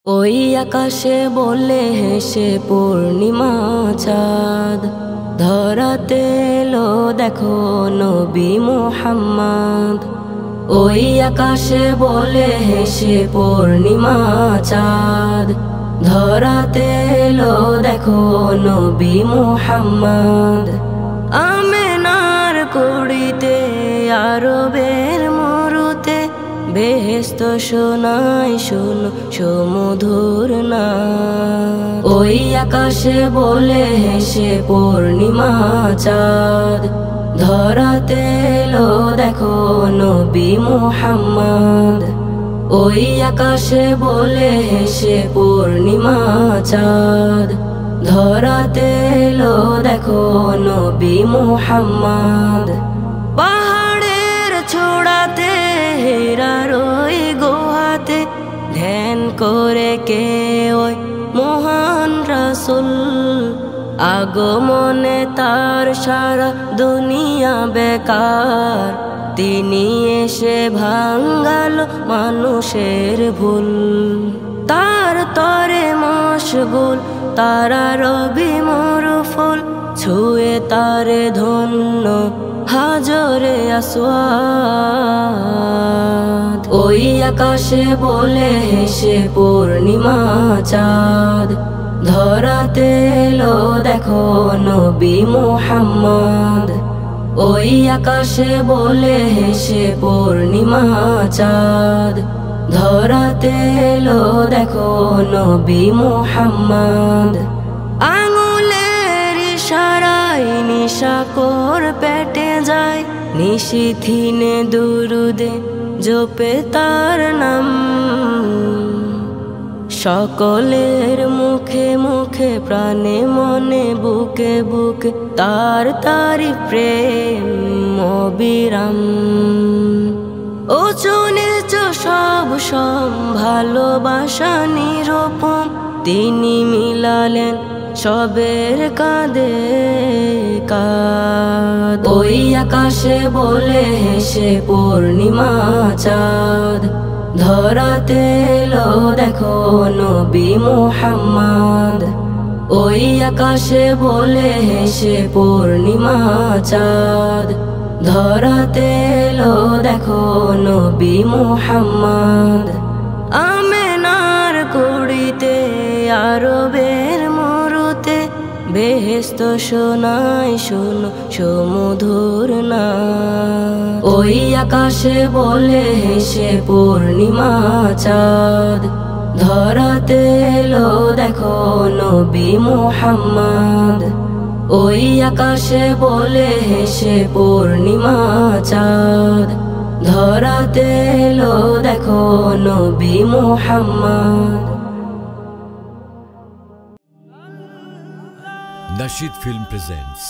ওই আকাশে বলে হেসে পূর্ণিমা চাঁদ, ধরাতে এলো দেখো নবী মুহাম্মদ। ওই আকাশে বলে হেসে পূর্ণিমা চাঁদ, ধরাতে এলো দেখো নবী মুহাম্মদ। আমেনার কুড়িতে আরবের মরুতে, বেহেশত শোনাই শোনো সুমধুর নাদ। ওই আকাশে বলে হেসে পূর্ণিমা চাঁদ, ধরাতে এলো দেখো নবী মুহাম্মদ। ওই আকাশে বলে হেসে পূর্ণিমা চাঁদ, ধরাতে এলো দেখো নবী মুহাম্মদ। পাহাড়ের ছোড়াতে হীরার ওই গুহাতে, ধ্যান করে কে ওই মহান রাসূল। আগমনে তার সারা দুনিয়া বেকার, তিনি এসে ভাঙালো মানুষের ভুল। তার তরে মশগুল তারা রবি মরুফুল, ছুঁয়ে তারে ধন্য হাজরে আসওয়াদ। ওই আকাশে বলে হেসে পূর্ণিমা চাঁদ, ধরাতে এলো দেখো নবী মুহাম্মদ। ওই আকাশে বলে হেসে পূর্ণিমা চাঁদ, ধরাতে এলো দেখো নবী মুহাম্মদ। আঙুলের ইশারায় নিশাকর পেটে যায়, নিশিথিনে দুরুদে জপে তার নাম। সকলের মুখে মুখে প্রাণে মনে বুকে বুকে, তার তারি প্রেম অবিরাম। উঁচু নিচু সব ভালোবাসা নিরূপম, তিনি মিলালেন সবের কাঁধে কাঁধ। ওই আকাশে বলে হেসে পূর্ণিমা চাঁদ, ধরাতে এলো দেখো নবী মুহাম্মদ। ওই আকাশে বলে হেসে পূর্ণিমা চাঁদ, ধরাতে এলো দেখো নবী মুহাম্মদ। আমেনার কুড়িতে আরবের মরুতে, বেহেশত শোনাই শোনো সুমধুর নাদ। ওই আকাশে বলে হেসে পূর্ণিমা চাঁদ, ধরাতে এলো দেখো নবী মুহাম্মদ। ওই আকাশে বলে হেসে পূর্ণিমা চাঁদ, ধরাতে এলো দেখো নবী মুহাম্মদ। Nasheed Film presents